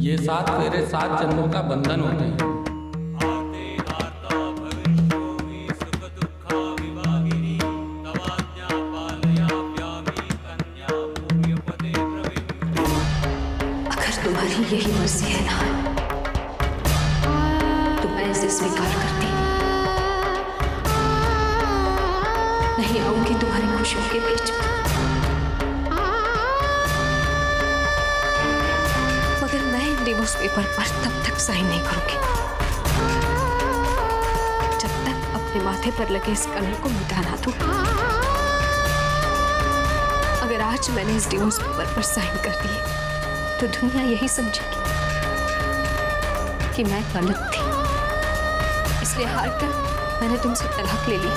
ये 7 फेरे 7 जन्मों का बंधन होते हैं। अगर तुम्हारी यही मर्जी है ना तो मैं इसे स्वीकार करती नहीं आऊंगी तुम्हारी खुशियों के बीच में। मगर मैं इन डिवोर्स पेपर पर तब तक साइन नहीं करूंगी जब तक अपने माथे पर लगे इस कलर को मिटा ना दूं। अगर आज मैंने इस डिवोर्स पेपर पर साइन कर दिए तो दुनिया यही समझेगी कि मैं गलत थी, इसलिए हार कर मैंने तुमसे तलाक ले ली।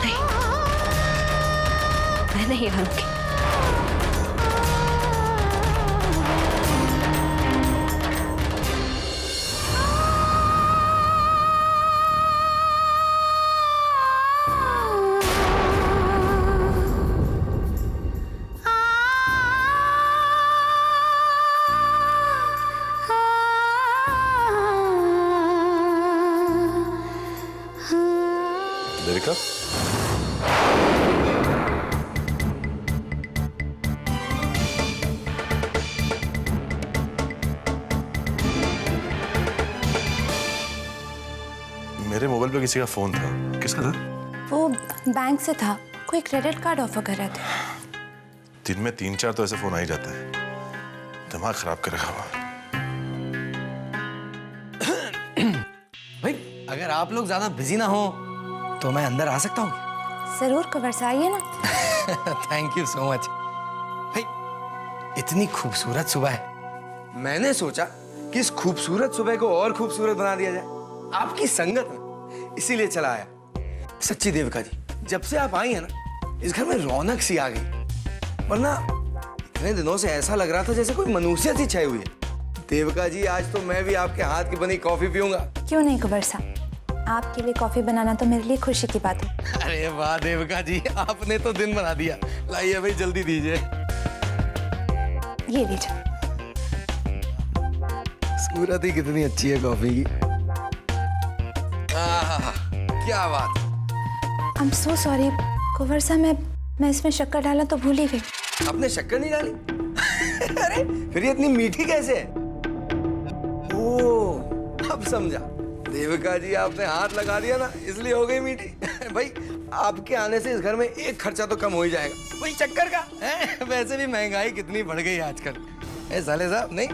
नहीं, मैं नहीं हारूंगी। देविका, मेरे मोबाइल पे किसी का फोन था। किसका था? वो बैंक से था, कोई क्रेडिट कार्ड ऑफर कर रहे थे। दिन में 3-4 तो ऐसे फोन आ ही जाता है, दिमाग खराब करेगा वो। भाई अगर आप लोग ज्यादा बिजी ना हो तो मैं अंदर आ सकता हूँ? जरूर, कवर से आइए ना। Thank you so much. भाई इतनी खूबसूरत सुबह है, मैंने सोचा कि इस खूबसूरत सुबह को और खूबसूरत बना दिया जाए आपकी संगत में, इसीलिए चला आया। सच्ची देविका जी, जब से आप आई है ना इस घर में रौनक सी आ गई, वरना इतने दिनों से ऐसा लग रहा था जैसे कोई मनुष्य सी छाई हुई है। देविका जी आज तो मैं भी आपके हाथ की बनी कॉफी पीऊंगा। क्यों नहीं कुबर साहब, आपके लिए कॉफी बनाना तो मेरे लिए खुशी की बात है। अरे वाह देविका जी, आपने तो दिन बना दिया। लाइए भाई जल्दी दीजिए। ये लीजिए। सूरत ही कितनी अच्छी है कॉफी की। क्या बात। आई एम सो सॉरी कुबर साहब, मैं इसमें शक्कर डाला तो भूल ही गई। आपने शक्कर नहीं डाली? अरे फिर ये इतनी मीठी कैसे है? ओह अब समझा। देविका जी आपने हाथ लगा दिया ना इसलिए हो गई मीठी। भाई आपके आने से इस घर में एक खर्चा तो कम हो ही जाएगा, वही चक्कर का है। वैसे भी महंगाई कितनी बढ़ गई आजकल। ए साले साहब, नहीं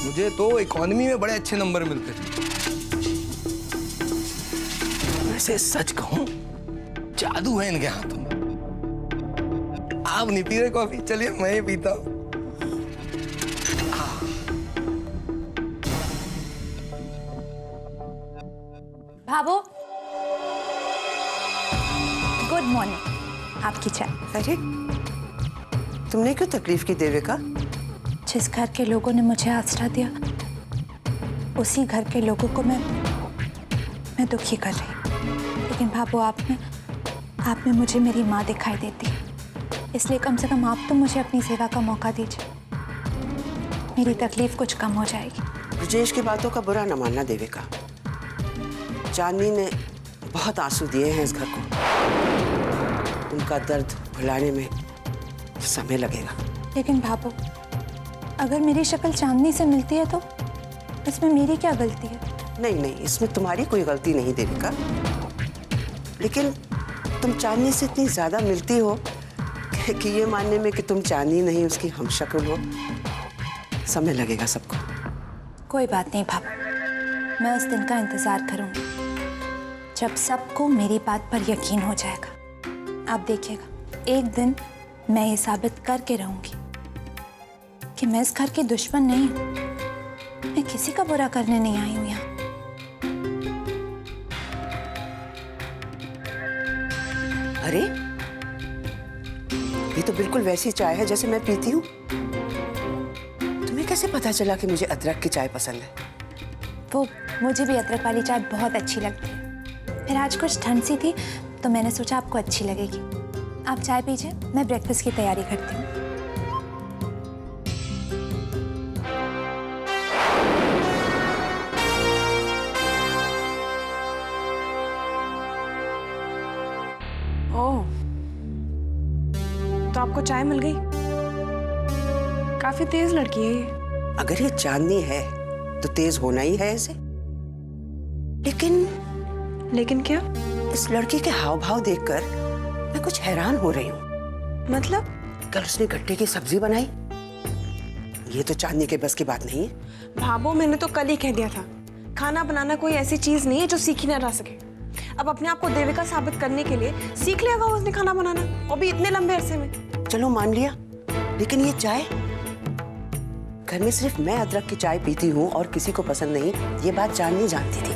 मुझे तो इकोनॉमी में बड़े अच्छे नंबर मिलते थे। वैसे सच कहूं जादू है इनके हाथों में। आप नहीं पी रहे कॉफी, चलिए मैं ही पीता हूं। Bhabho, good morning. आपकी चाय। अरे तुमने क्यों तकलीफ की देविका? जिस घर के लोगों ने मुझे आसरा दिया उसी घर के लोगों को मैं दुखी कर रही। लेकिन भाभो, आप में मुझे मेरी माँ दिखाई देती है, इसलिए कम से कम आप तो मुझे अपनी सेवा का मौका दीजिए, मेरी तकलीफ कुछ कम हो जाएगी। ब्रजेश की बातों का बुरा न मानना देविका। चांदनी ने बहुत आंसू दिए हैं इस घर को, उनका दर्द भुलाने में समय लगेगा। लेकिन भाभो, अगर मेरी शक्ल चांदनी से मिलती है तो इसमें मेरी क्या गलती है? नहीं, इसमें तुम्हारी कोई गलती नहीं देविका, लेकिन तुम चांदनी से इतनी ज्यादा मिलती हो कि ये मानने में कि तुम चांदनी नहीं उसकी हमशक्ल हो समय लगेगा सबको। कोई बात नहीं भाभो, मैं उस दिन का इंतजार करूंगी जब सबको मेरी बात पर यकीन हो जाएगा। आप देखिएगा, एक दिन मैं ये साबित करके रहूंगी कि मैं इस घर की दुश्मन नहीं हूं, मैं किसी का बुरा करने नहीं आई हूं यहाँ। अरे ये तो बिल्कुल वैसी चाय है जैसे मैं पीती हूँ। तुम्हें कैसे पता चला कि मुझे अदरक की चाय पसंद है? वो मुझे भी अदरक वाली चाय बहुत अच्छी लगती है, फिर आज कुछ ठंड सी थी तो मैंने सोचा आपको अच्छी लगेगी। आप चाय पीजिए, मैं ब्रेकफास्ट की तैयारी करती हूँ। ओह, तो आपको चाय मिल गई। काफी तेज लड़की है ये। अगर ये चांदनी है तो तेज होना ही है ऐसे। लेकिन क्या? इस लड़की के हाव भाव देखकर मैं कुछ हैरान हो रही हूँ। मतलब? कल उसने गट्टे की सब्जी बनाई, ये तो चांदनी के बस की बात नहीं है। भाभो, मैंने तो कल ही कह दिया था, खाना बनाना कोई ऐसी चीज नहीं है जो सीखी ना जा सके। अब अपने आप को देविका साबित करने के लिए सीख लिया होगा उसने खाना बनाना, और भी इतने लंबे अरसे में। चलो मान लिया, लेकिन ये चाय, घर में सिर्फ मैं अदरक की चाय पीती हूँ और किसी को पसंद नहीं, ये बात चांदनी जानती थी।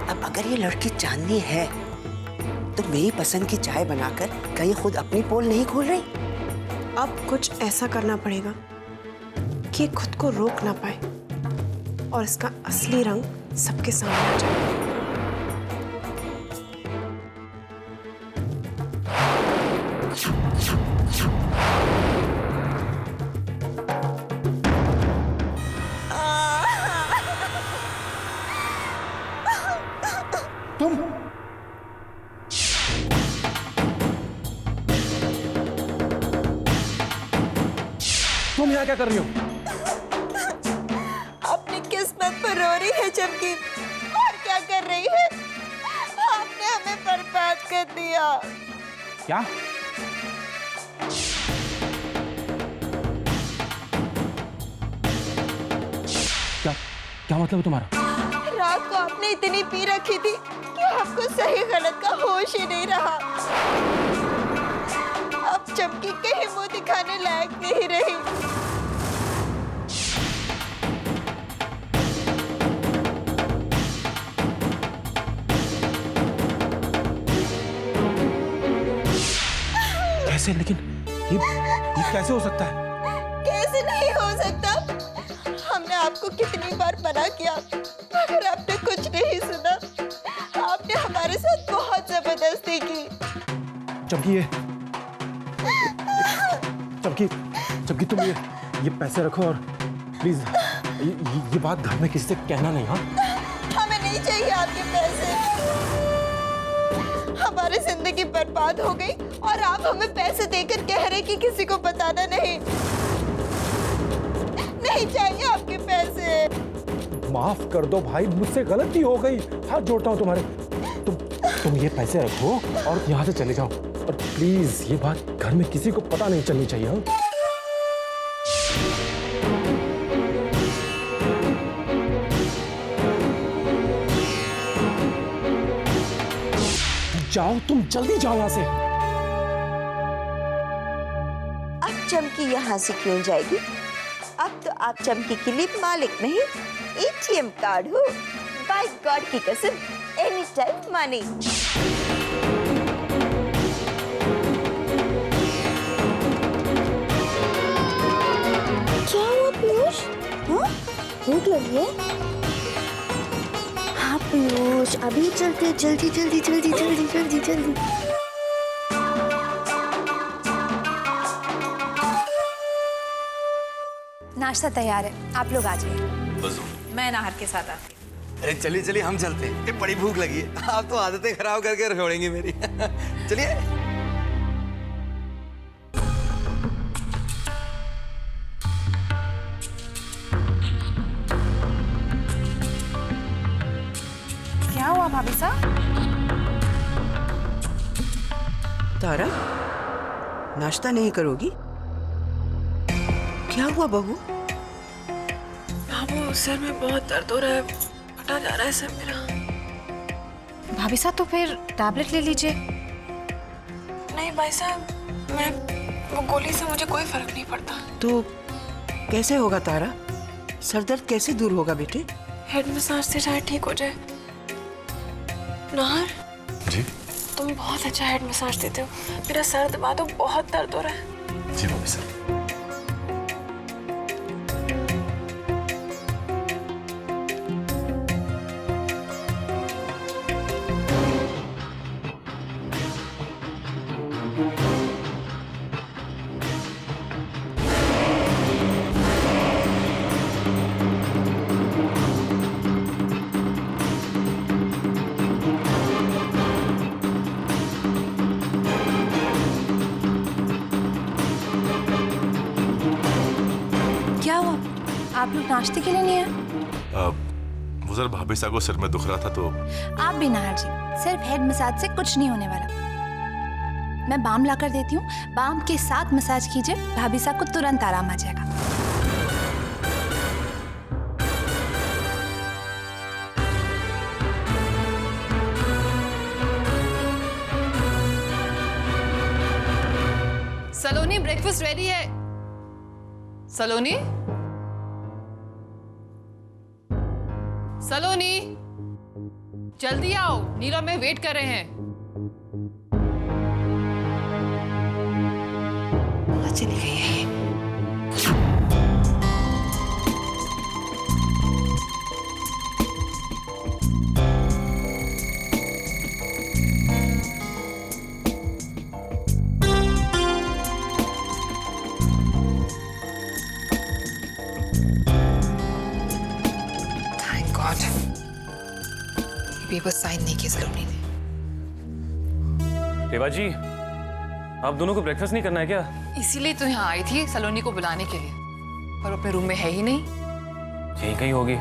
अब अगर ये लड़की चांदनी है तो मेरी पसंद की चाय बनाकर कहीं खुद अपनी पोल नहीं खोल रही? अब कुछ ऐसा करना पड़ेगा कि ये खुद को रोक ना पाए और इसका असली रंग सबके सामने आ जाए। तुम यहाँ क्या कर रही हो? अपनी किस्मत पर रो रही है चमकी, और क्या कर रही है? आपने हमें बर्बाद कर दिया। क्या? क्या क्या मतलब है तुम्हारा? रात को आपने इतनी पी रखी थी कि आपको सही गलत का होश ही नहीं रहा। अब चमकी कहीं मुंह दिखाने लायक नहीं रही। कैसे? लेकिन ये कैसे हो सकता है? कैसे नहीं हो सकता? हमने आपको कितनी बार मना किया, मगर आपने कुछ नहीं सुना। आपने हमारे साथ बहुत जबरदस्ती की। चमकी, चमकी तुम ये पैसे रखो और प्लीज ये बात घर में किसी से कहना नहीं। हाँ, हमें नहीं चाहिए आपके पैसे। हमारी जिंदगी बर्बाद हो गई और आप हमें पैसे देकर कह रहे कि किसी को बताना नहीं। नहीं चाहिए आपके पैसे। माफ कर दो भाई, मुझसे गलती हो गई, हाथ जोड़ता हूँ तुम्हारे। तुम ये पैसे रखो और यहाँ से चले जाओ, और प्लीज ये बात घर में किसी को पता नहीं चलनी चाहिए। हाँ? जाओ, तुम जल्दी जाओ यहाँ से। अब चमकी यहाँ से क्यों जाएगी? अब तो आप चमकी के लिए मालिक नहीं, एटीएम कार्ड हो। बाय गॉड की कसम, एनी टाइम मनी। क्या हुआ पीयूष? हाँ, भूख लगी है? हाँ पीयूष, अभी चलते, जल्दी जल्दी जल्दी जल्दी जल्दी जल्दी। नाश्ता तैयार है, आप लोग आ जाइए। मैं नाहर के साथ आती हूँ। अरे चलिए चलिए, हम चलते हैं, ये बड़ी भूख लगी है। आप तो आदतें खराब करके छोड़ेंगी मेरी। चलिए। क्या हुआ भाभी साहब? तारा, नाश्ता नहीं करोगी? क्या हुआ बहू? भाभो, सर में बहुत दर्द हो रहा है, फटा जा रहा है सर मेरा। भाभी साहब, तो फिर टैबलेट ले लीजिए। नहीं भाई साहब, मैं वो गोली से मुझे कोई फर्क नहीं पड़ता। तो कैसे होगा तारा? सर दर्द कैसे दूर होगा बेटे? हेड मसाज से शायद ठीक हो जाए। नाहर जी तुम बहुत अच्छा हेड मसाज देते हो, मेरा सर दबा दो, बहुत दर्द हो रहा है। जी भाभी सर। आप लोग नाश्ते के लिए नहीं आए? वो जरा भाभी साहब को सिर में दुख रहा था तो। आप भी नाहर जी, सिर्फ हेड मसाज से कुछ नहीं होने वाला। मैं बाम ला कर देती हूँ, बाम के साथ मसाज कीजिए, भाभी साहब को तुरंत आराम आ जाएगा। सलोनी, ब्रेकफास्ट रेडी है। सलोनी, सलोनी, जल्दी आओ, नीला में वेट कर रहे हैं। चली गई है। थैंक गॉड, पेपर साइन नहीं किया सलोनी ने। रेवा जी, आप दोनों को ब्रेकफास्ट नहीं करना है क्या? इसीलिए तो यहाँ आई थी सलोनी को बुलाने के लिए, पर अपने रूम में है ही नहीं। यही कहीं होगी।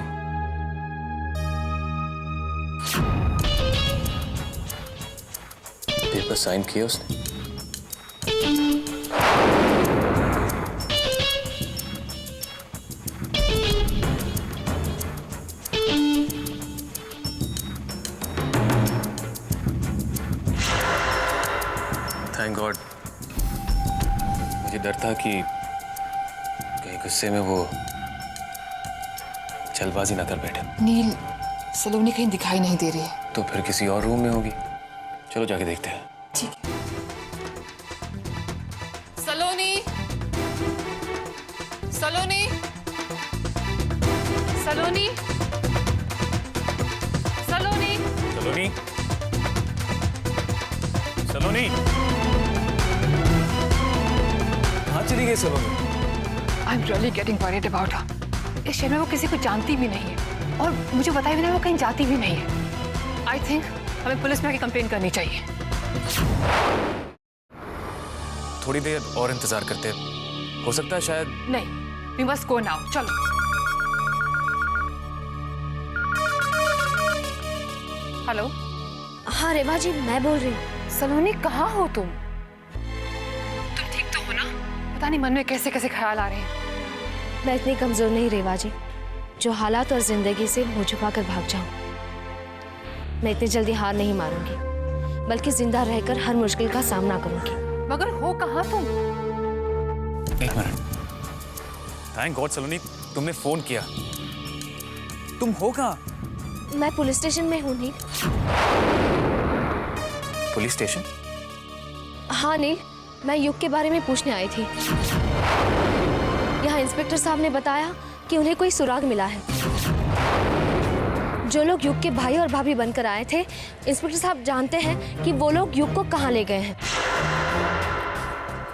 पेपर साइन किए उसने? Thank God. मुझे डर था कि कहीं गुस्से में वो जल्दबाजी ना कर बैठे। नील, सलोनी कहीं दिखाई नहीं दे रही है। तो फिर किसी और रूम में होगी। चलो जाके देखते हैं। ठीक है। सलोनी, सलोनी, सलोनी, सलोनी, सलोनी, सलोनी, कहाँ चली गई Saloni? I am really getting worried about her. इस शहर में वो किसी को जानती भी नहीं है और मुझे बताए बिना वो कहीं जाती भी नहीं है। आई थिंक हमें पुलिस में आके कंप्लेन करनी चाहिए। थोड़ी देर और इंतजार करते हैं, हो सकता है शायद। नहीं, वी मस्ट गो नाउ। चलो। हेलो। हाँ रेवा जी, मैं बोल रही हूँ। सलोनी, कहाँ हो तुम? तुम ठीक तो हो ना? पता नहीं मन में कैसे कैसे ख्याल आ रहे हैं। मैं इतनी कमजोर नहीं रेवा जी, जो हालात और जिंदगी से मुंह छुपा कर भाग जाऊं। मैं इतनी जल्दी हार नहीं मारूंगी, बल्कि जिंदा रहकर हर मुश्किल का सामना करूंगी। मगर हो कहाँ तुम? एक मिनट। थैंक गॉड सलोनी, तुमने फोन किया। तुम हो कहाँ? मैं पुलिस स्टेशन में हूँ नील। Police station? हाँ नील, मैं युग के बारे में पूछने आई थी। यहाँ इंस्पेक्टर साहब ने बताया कि उन्हें कोई सुराग मिला है। जो लोग युग के भाई और भाभी बनकर आए थे, इंस्पेक्टर साहब जानते हैं कि वो लोग युग को कहाँ ले गए हैं।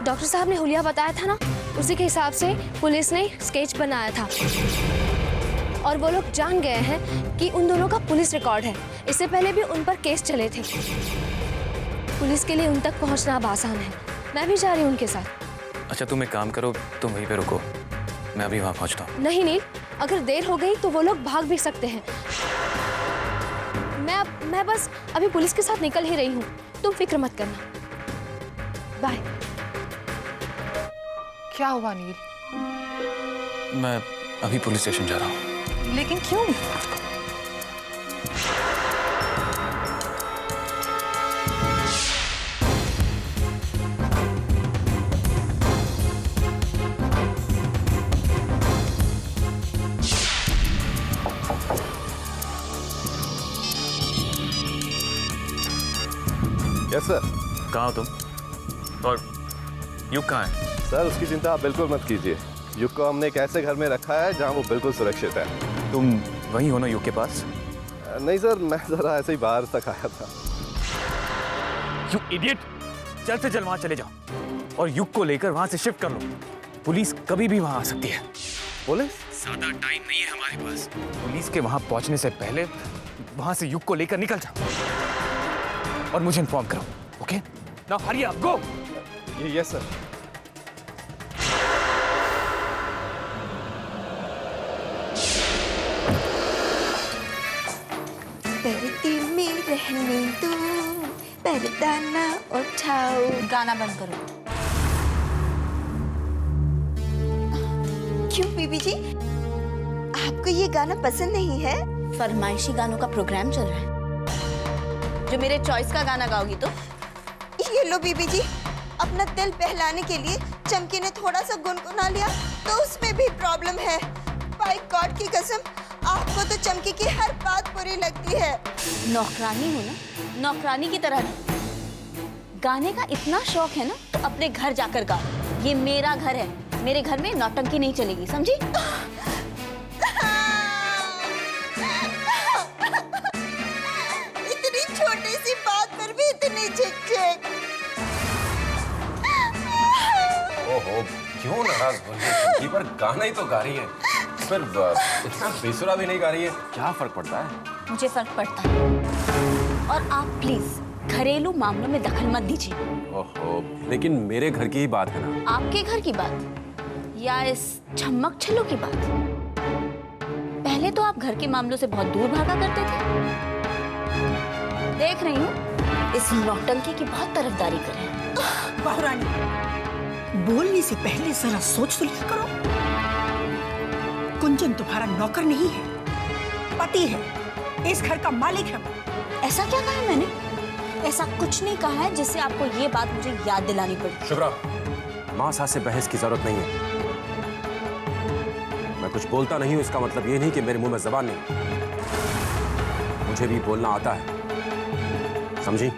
डॉक्टर साहब ने हुलिया बताया था ना, उसी के हिसाब से पुलिस ने स्केच बनाया था और वो लोग जान गए हैं कि उन दोनों का पुलिस रिकॉर्ड है। इससे पहले भी उन पर केस चले थे। पुलिस के लिए उन तक पहुंचना अब आसान है। मैं भी जा रही हूँ उनके साथ। अच्छा तुम एक काम करो, तुम वहीं पे रुको, मैं अभी वहां पहुंचता हूँ। नहीं नील, अगर देर हो गई तो वो लोग भाग भी सकते हैं। मैं बस अभी पुलिस के साथ निकल ही रही हूँ, तुम फिक्र मत करना। बाय। क्या हुआ नील? मैं अभी पुलिस स्टेशन जा रहा हूँ। लेकिन क्यों? Yes sir. कहाँ हो तुम? और युग कहाँ है? सर उसकी चिंता आप बिल्कुल मत कीजिए। युग को हमने एक ऐसे घर में रखा है जहाँ वो बिल्कुल सुरक्षित है। तुम वहीं हो ना युग के पास? नहीं सर, मैं जरा ऐसे ही बाहर तक आया था। You idiot! चल से चल वहां चले जाओ और युग को लेकर वहां से शिफ्ट कर लो। पुलिस कभी भी वहां आ सकती है। पुलिस? ज्यादा टाइम नहीं है हमारे पास। पुलिस के वहां पहुंचने से पहले वहां से युग को लेकर निकल जाओ और मुझे इन्फॉर्म करो। Okay? Now hurry up, go! Yes sir. तुम पर्दा ना उठाओ। गाना बंद करो। क्यों बीबी जी, आपको ये गाना पसंद नहीं है? फरमाइशी गानों का प्रोग्राम चल रहा है। जो मेरे चॉइस का गाना गाओगी तो? ये लो बीबी जी, अपना दिल बहलाने के लिए चमकी ने थोड़ा सा गुनगुना लिया तो उसमें भी प्रॉब्लम है। बाय गॉड की कसम, आपको तो चमकी की हर बात बुरी लगती है। नौकरानी हो ना, नौकरानी की तरह नहीं। गाने का इतना शौक है ना तो अपने घर जाकर गा। ये मेरा घर है, मेरे घर में नौटंकी नहीं चलेगी, समझी? इतनी छोटी सी बात पर भी इतनी झिकझिक। ओहो, क्यों नाराज हो रही है? पर गाना ही तो गा रही है, फिर इतना बेसुरा भी नहीं गा रही है, क्या फर्क पड़ता है? मुझे फर्क पड़ता है। और आप प्लीज घरेलू मामलों में दखल मत दीजिए। ओहो, लेकिन मेरे घर की ही बात है ना। आपके घर की बात या इस छम्मक छल्लों की बात? पहले तो आप घर के मामलों से बहुत दूर भागा करते थे। देख रही हूँ इस नौटंकी की बहुत तरफदारी कर रहे हैं। बहुरानी, बोलने से पहले जरा सोच तो लिया करो। कुंजन तुम्हारा नौकर नहीं है, पति है, इस घर का मालिक है। ऐसा क्या कहा मैंने? ऐसा कुछ नहीं कहा है जिससे आपको ये बात मुझे याद दिलानी पड़ी। शुभ्रा, माँ सास से बहस की जरूरत नहीं है। मैं कुछ बोलता नहीं हूं इसका मतलब ये नहीं कि मेरे मुंह में जबान नहीं। मुझे भी बोलना आता है, समझी?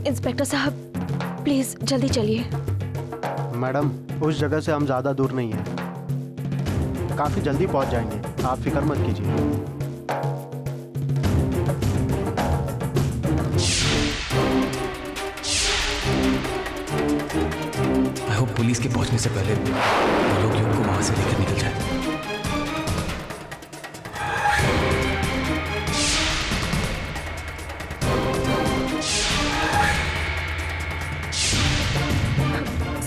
इंस्पेक्टर साहब, प्लीज जल्दी चलिए। मैडम, उस जगह से हम ज़्यादा दूर नहीं हैं, काफ़ी जल्दी पहुंच जाएंगे, आप फिक्र मत कीजिए। आई होप पुलिस के पहुंचने से पहले वो लोग युग को वहां से लेकर निकल जाए।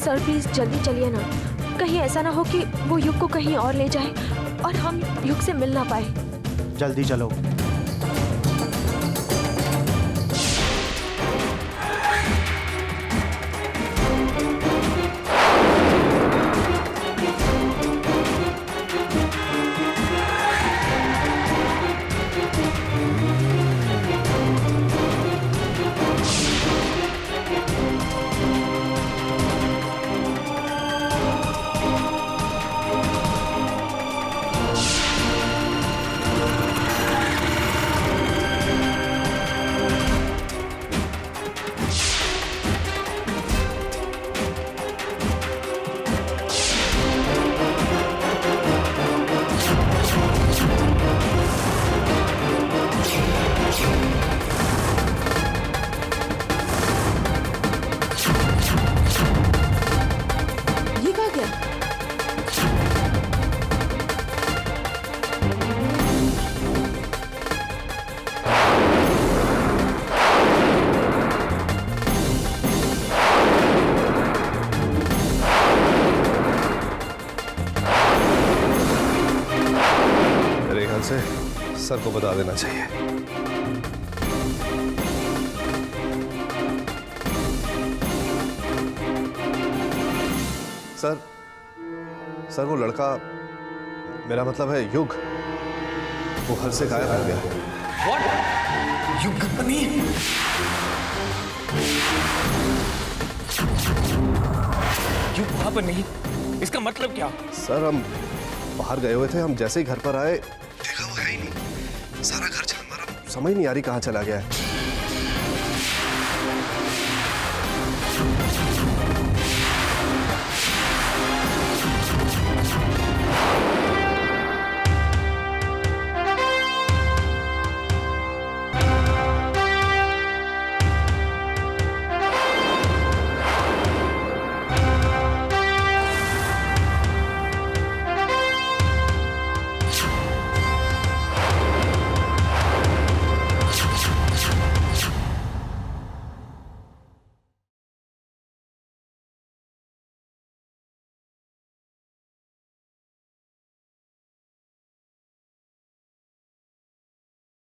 सर प्लीज जल्दी चलिए ना, कहीं ऐसा ना हो कि वो युग को कहीं और ले जाए और हम युग से मिल ना पाए। जल्दी चलो। से सर को बता देना चाहिए। सर वो लड़का, मेरा मतलब है युग, वो घर से गायब हो गया। What? युग कंपनी? युग वहां पर नहीं, इसका मतलब क्या? सर हम बाहर गए हुए थे, हम जैसे ही घर पर आए देखा वो है ही नहीं। सारा घर छान मारा, समझ नहीं आ रही कहाँ चला गया है।